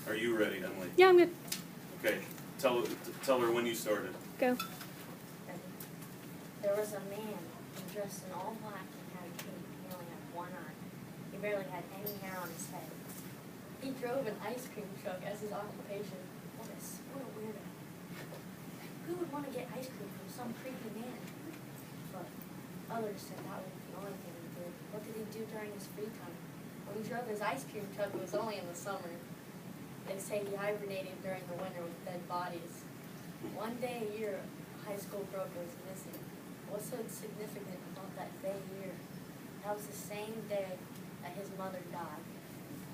Are you ready, Emily? Yeah, I'm good. Okay, tell her when you started. Go. There was a man dressed in all black and had a cape. He only had one eye. He barely had any hair on his head. He drove an ice cream truck as his occupation. What a weirdo. Who would want to get ice cream from some creepy man? But others said that was the only thing he did. What did he do during his free time? When he drove his ice cream truck, it was only in the summer. They say he hibernated during the winter with dead bodies. One day a year, a high school broker was missing. What's so significant about that day a year? That was the same day that his mother died.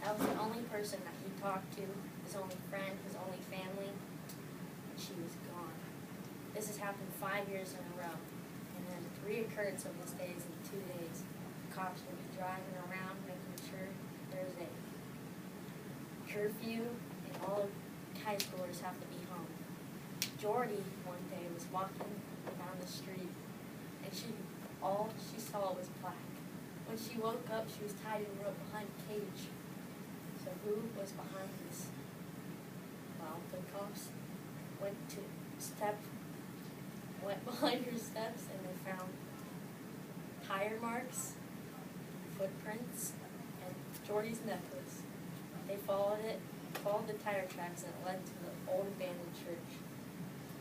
That was the only person that he talked to, his only friend, his only family, and she was gone. This has happened 5 years in a row, and then the reoccurrence of this day is in 2 days. The cops will be driving around making sure there's a curfew and all high schoolers have to be home. Jordy one day was walking down the street, and all she saw was black. When she woke up, she was tied in a rope behind a cage. So who was behind this? Well, the cops went behind her steps, and they found tire marks, footprints, and Jordy's necklace. They followed the tire tracks, and it led to the old abandoned church.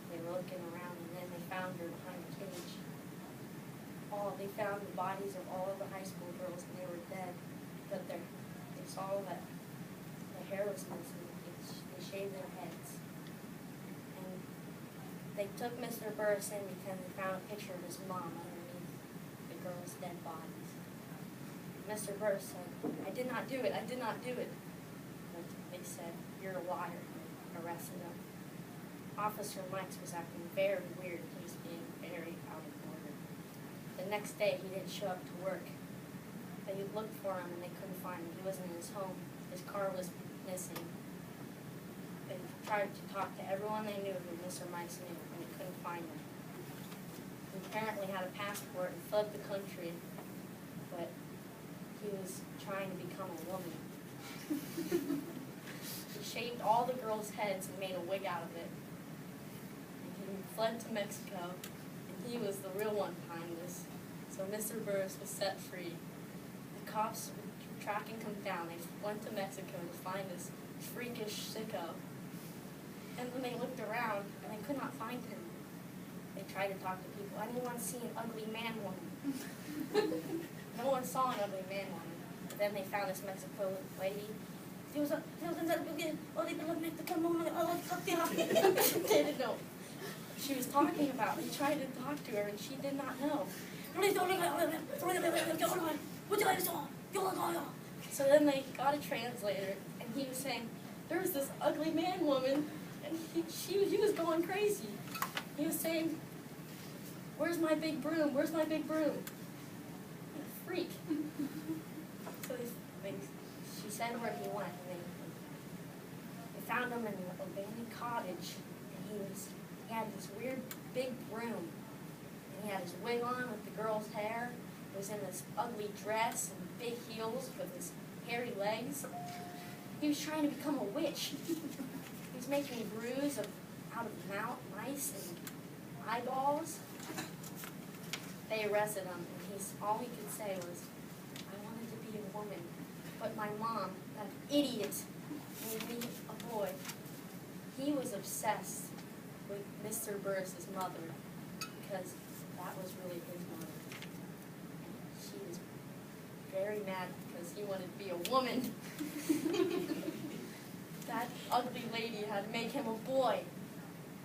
They were looking around, and then they found her behind a cage. They found the bodies of all of the high school girls, and they were dead. But they saw that the hair was missing. They shaved their heads. And they took Mr. Burris in because they found a picture of his mom underneath the girls' dead bodies. Mr. Burris said, "I did not do it, I did not do it." But they said, "You're a liar," and arrested him. Officer Mikes was acting very weird. He was being very out of order. The next day, he didn't show up to work. They looked for him, and they couldn't find him. He wasn't in his home. His car was missing. They tried to talk to everyone they knew who Mr. Mikes knew, and they couldn't find him. He apparently had a passport and fled the country, but he was trying to become a woman. He shaved all the girls' heads and made a wig out of it. He fled to Mexico, and he was the real one behind this. So Mr. Burris was set free. The cops were tracking him down. They went to Mexico to find this freakish sicko. And when they looked around, and they could not find him, they tried to talk to people. Anyone see an ugly man woman? No one saw an ugly man woman. But then they found this Mexico lady. They didn't know. She was talking about. He tried to talk to her, and she did not know. So then they got a translator, and he was saying, "There was this ugly man woman, and he was going crazy." He was saying, "Where's my big broom? Where's my big broom?" A freak. So she said where he went, and they found him in an abandoned cottage, and he had this weird big broom, and he had his wig on with the girl's hair. He was in this ugly dress and big heels with his hairy legs. He was trying to become a witch. He was making brews out of mice and eyeballs. They arrested him, and all he could say was, "I wanted to be a woman, but my mom, that idiot, made me a boy." He was obsessed with Mr. Burris's mother because that was really his mother. And she was very mad because he wanted to be a woman. That ugly lady had to make him a boy.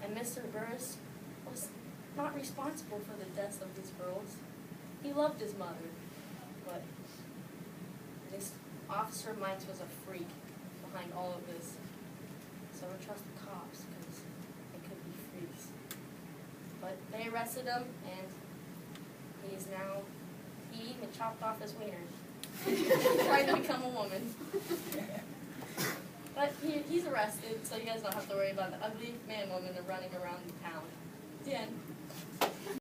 And Mr. Burris was not responsible for the deaths of these girls. He loved his mother, but this Officer Mikes was a freak behind all of this. So we trust the cops because they could be freaks. But they arrested him, and he even chopped off his wiener. Trying to become a woman. But he's arrested, so you guys don't have to worry about the ugly man woman running around the town. The end.